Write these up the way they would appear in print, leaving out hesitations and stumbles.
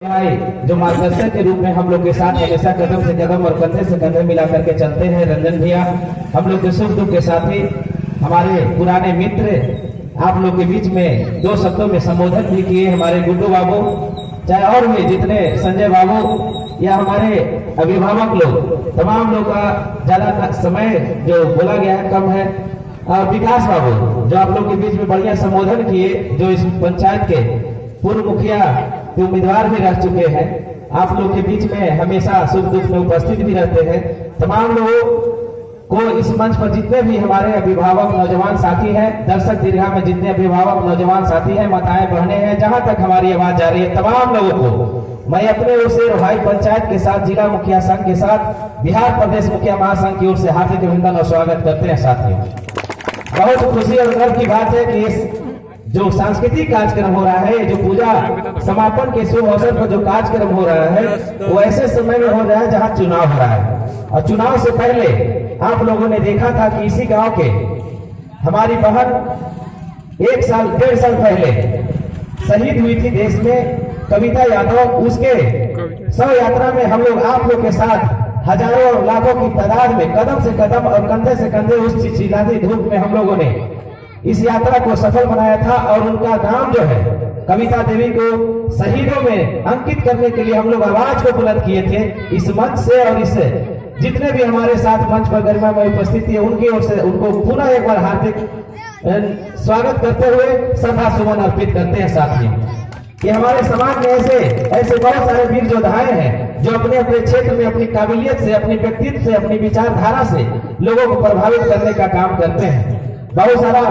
जो मार्गदर्शक के रूप में हम लोग के साथ हमेशा कदम से कदम और कंधे से कंधे मिला करके चलते हैं। रंजन भैया हम लोग के सुख दुख के साथी, हमारे पुराने मित्र, आप लोग के बीच में दो शब्दों में संबोधन भी किए। हमारे गुड्डू बाबू, चाहे और भी जितने संजय बाबू या हमारे अभिभावक लोग, तमाम लोग का ज्यादा समय जो बोला गया है कम है। और विकास बाबू जो आप लोग के बीच में बढ़िया संबोधन किए, जो इस पंचायत के पूर्व मुखिया के उम्मीदवार भी रह चुके हैं, आप लोग के बीच में हमेशा सुख दुख में उपस्थित भी रहते हैं। तमाम लोगों को इस मंच पर जितने भी हमारे अभिभावक नौजवान साथी हैं, दर्शक दीर्घा में जितने अभिभावक नौजवान साथी हैं, माताएं बहनें हैं, जहां तक हमारी आवाज जा रही है, तमाम लोगों को मैं अपने ओर से रोहाई पंचायत के साथ, जिला मुखिया संघ के साथ, बिहार प्रदेश मुखिया महासंघ की ओर से हार्दिक अभिनंदन और स्वागत करते हैं। साथियों, बहुत खुशी और गर्व की बात है कि इस जो सांस्कृतिक कार्यक्रम हो रहा है, जो पूजा समापन के शुभ अवसर पर जो कार्यक्रम हो रहा है, वो ऐसे समय में हो रहा है जहां चुनाव हो रहा है। और चुनाव से पहले आप लोगों ने देखा था कि इसी गांव के हमारी बहन 1 साल 1.5 साल पहले शहीद हुई थी देश में, कविता यादव। उसके शव यात्रा में हम लोग आप लोग के साथ हजारों और लाखों की तादाद में कदम से कदम और कंधे से कंधे उस चिलचिलाती धूप में हम लोगों ने इस यात्रा को सफल बनाया था। और उनका नाम जो है कविता देवी को शहीदों में अंकित करने के लिए हम लोग आवाज को बुलंद किए थे इस मंच से। और इस जितने भी हमारे साथ मंच पर गरिमा में उपस्थित है, उनकी ओर से उनको पुनः एक बार हार्दिक स्वागत करते हुए श्रद्धा सुमन अर्पित करते हैं। साथियों, कि हमारे समाज में ऐसे बहुत सारे वीर योद्धाएं हैं जो अपने अपने क्षेत्र में अपनी काबिलियत से, अपने व्यक्तित्व से, अपनी विचारधारा से लोगों को प्रभावित करने का काम करते हैं। बहुत सारा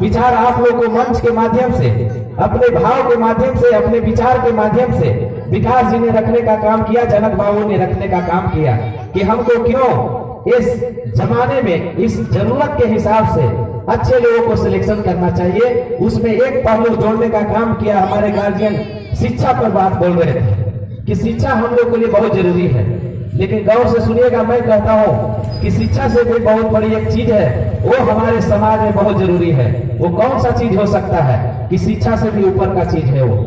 विचार आप लोग को मंच के माध्यम से, अपने भाव के माध्यम से, अपने विचार के माध्यम से विकास जी ने रखने का काम किया, जनक बाबू ने रखने का काम किया कि हमको क्यों इस जमाने में इस जरूरत के हिसाब से अच्छे लोगों को सिलेक्शन करना चाहिए। उसमें एक पहलू जोड़ने का काम किया। हमारे गार्जियन शिक्षा पर बात बोल रहे थे कि शिक्षा हम लोग के लिए बहुत जरूरी है, लेकिन गौर से सुनिएगा, मैं कहता हूँ कि शिक्षा से भी बहुत बड़ी एक चीज है, वो हमारे समाज में बहुत जरूरी है। वो कौन सा चीज हो सकता है कि शिक्षा से भी ऊपर का चीज है वो।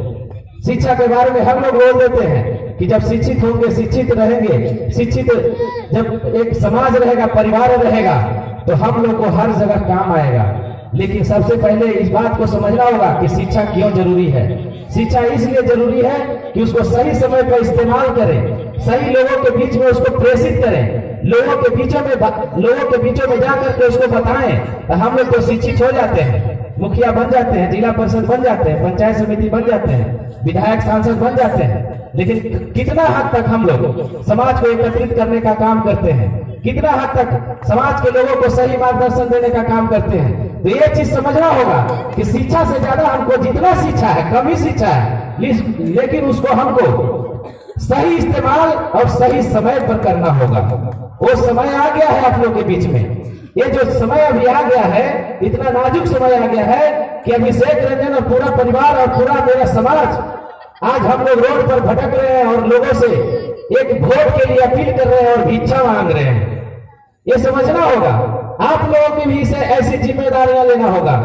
शिक्षा के बारे में हम लोग बोल देते हैं कि जब शिक्षित होंगे, शिक्षित रहेंगे, शिक्षित जब एक समाज रहेगा, परिवार रहेगा, तो हम लोग को हर जगह काम आएगा। लेकिन सबसे पहले इस बात को समझना होगा कि शिक्षा क्यों जरूरी है। शिक्षा इसलिए जरूरी है कि उसको सही समय पर इस्तेमाल करें, सही लोगों के बीच में उसको प्रेषित करें, लोगों के बीचों में जाकर के उसको बताएं, तो हम लोग तो शिक्षित हो जाते हैं, मुखिया बन जाते हैं, जिला परिषद बन जाते हैं, पंचायत समिति बन जाते हैं, विधायक सांसद बन जाते हैं। लेकिन कितना हद तक हम लोग समाज को एकत्रित करने का काम करते हैं, कितना हद तक समाज के लोगों को सही मार्गदर्शन देने का काम करते हैं। तो ये चीज समझना होगा कि शिक्षा से ज्यादा हमको जितना शिक्षा है, कम ही शिक्षा है, लेकिन उसको हमको सही इस्तेमाल और सही समय पर करना होगा। वो समय आ गया है आप लोग के बीच में। ये जो समय अभी आ गया है, इतना नाजुक समय आ गया है कि अभिषेक रंजन और पूरा परिवार और पूरा मेरा समाज आज हम लोग रोड पर भटक रहे हैं और लोगों से एक वोट के लिए अपील कर रहे हैं और भिक्षा मांग रहे हैं। ये समझना होगा, आप लोगों की भी इसे ऐसी जिम्मेदारियां लेना होगा।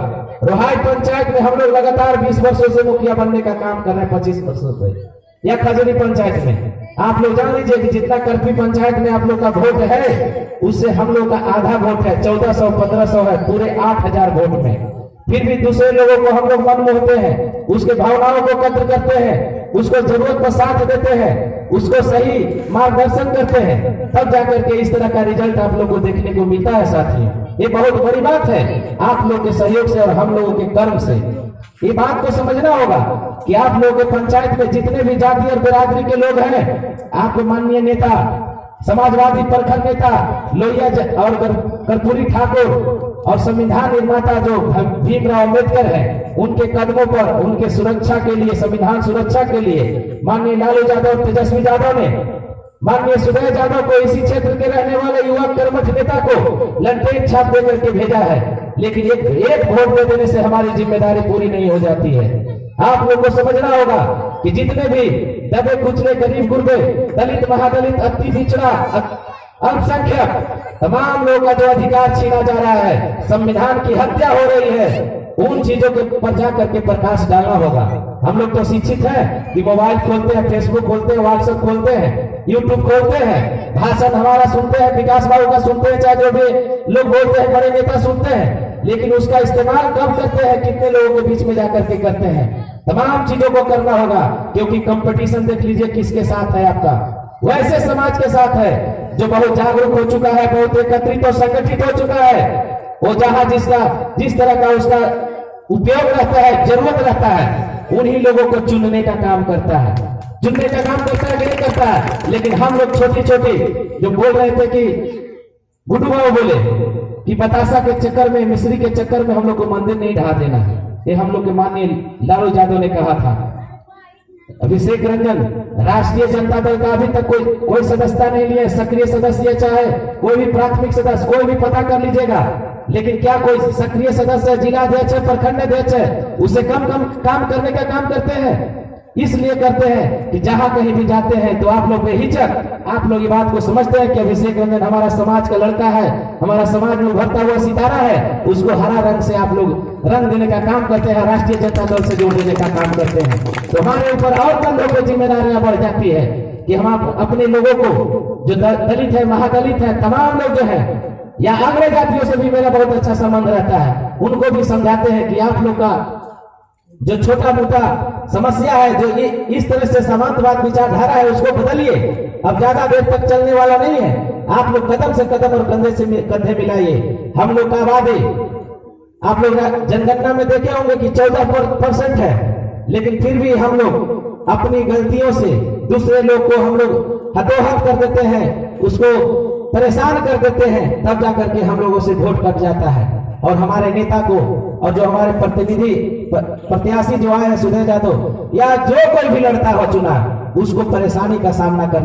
रोहाई पंचायत में हम लोग लगातार 20 वर्षों से मुखिया बनने का काम कर रहे हैं, 25 वर्षों से। या खजनी पंचायत में आप लोग जान लीजिए कि जितना करपी पंचायत में आप लोग का वोट है, उससे हम लोग का आधा वोट है, 1400-1500 है, पूरे 8000 वोट में। फिर भी दूसरे लोगों को हम लोग मन मोहते हैं, उसके भावनाओं को कद्र करते हैं, उसको जरूरत पर साथ देते हैं, उसको सही मार्गदर्शन करते हैं, तब जाकर के इस तरह का रिजल्ट आप लोग को देखने को मिलता है। साथियों, ये बहुत बड़ी बात है आप लोग के सहयोग से और हम लोगों के कर्म से। ये बात को समझना होगा कि आप लोगों के पंचायत में जितने भी जाति और बिरादरी के लोग हैं, आपके माननीय नेता, समाजवादी प्रखर नेता लोहिया और कर्पूरी ठाकुर और संविधान निर्माता जो भीमराव अम्बेडकर है, उनके कदमों पर, उनके सुरक्षा के लिए, संविधान सुरक्षा के लिए माननीय लालू यादव, तेजस्वी यादव ने माननीय सुदय यादव को, इसी क्षेत्र के रहने वाले युवा कर्मठ नेता को लंटेन छाप देकर के भेजा है। लेकिन एक वोट दे देने से हमारी जिम्मेदारी पूरी नहीं हो जाती है। आप लोग को समझना होगा कि जितने भी दबे कुचले, गरीब गुरबे, दलित, महादलित, अति पिछड़ा, अल्पसंख्यक, तमाम लोगों का जो अधिकार छीना जा रहा है, संविधान की हत्या हो रही है, उन चीजों के पर जाकर के प्रकाश डालना होगा। हम लोग तो शिक्षित हैं कि मोबाइल खोलते हैं, फेसबुक खोलते हैं, व्हाट्सएप खोलते हैं, यूट्यूब खोलते हैं, भाषण हमारा सुनते हैं, विकास बाबू का सुनते हैं, चाहे जो भी लोग बोलते हैं, बड़े नेता सुनते हैं, लेकिन उसका इस्तेमाल कब करते हैं, कितने लोगों के बीच में जाकर के करते हैं। तमाम चीजों को करना होगा, क्योंकि कंपटीशन देख लीजिए किसके साथ है आपका, वैसे समाज के साथ है जो बहुत जागरूक हो चुका है, बहुत एकत्रित और संगठित हो चुका है। वो जहां जिस तरह का उसका उपयोग रहता है, जरूरत रहता है, उन्हीं लोगों को चुनने का काम करता है, चुनने का काम करता है कि नहीं करता है। लेकिन हम लोग छोटी छोटी जो बोल रहे थे कि गुड्डू बाबू बोले कि बतासा के चक्कर में, मिश्री के चक्कर में हम लोग को मंदिर नहीं ढा देना है, ये हम लोग के माननीय लालू यादव ने कहा था। अभिषेक रंजन राष्ट्रीय जनता दल का अभी तक कोई सदस्यता नहीं लिया, सक्रिय सदस्य, चाहे कोई भी प्राथमिक सदस्य, कोई भी पता कर लीजिएगा, लेकिन क्या कोई सक्रिय सदस्य, जिला अध्यक्ष है, प्रखंड अध्यक्ष है, उसे कम काम करने का काम करते हैं। इसलिए करते हैं कि जहां कहीं भी जाते हैं तो आप लोग बेहिचक, आप लोग ये बात को समझते हैं कि अभिषेक रंजन हमारा समाज का लड़का है, हमारा समाज में उभरता हुआ सितारा है, उसको हरा रंग से आप लोग रंग देने का काम करते हैं, राष्ट्रीय जनता दल से जोड़ देने का काम करते हैं। तो हमारे ऊपर और कम लोगों की जिम्मेदारियां बढ़ जाती है कि हम अपने लोगों को, जो दलित है, महादलित है, तमाम लोग जो है, या अग्र जातियों से भी मेरा बहुत अच्छा संबंध रहता है, उनको भी समझाते हैं कि आप लोग का जो छोटा मोटा समस्या है, जो ये इस तरह से समांतवाद विचारधारा है, उसको बदलिए। अब ज्यादा देर तक चलने वाला नहीं है, आप लोग कदम से कदम और कंधे से कंधे मिलाइए। हम लोग का आबादी आप लोग जनगणना में देखे होंगे कि 14% है, लेकिन फिर भी हम लोग अपनी गलतियों से दूसरे लोग को हम लोग हतोहत कर देते हैं, उसको परेशान कर देते हैं, तब जाकर के हम लोगों से वोट कट जाता है। और हमारे नेता को, और जो हमारे प्रत्याशी जो आए हैं सुधीर यादव, या जो कोई भी लड़ता हो चुनाव, उसको परेशानी का सामना करना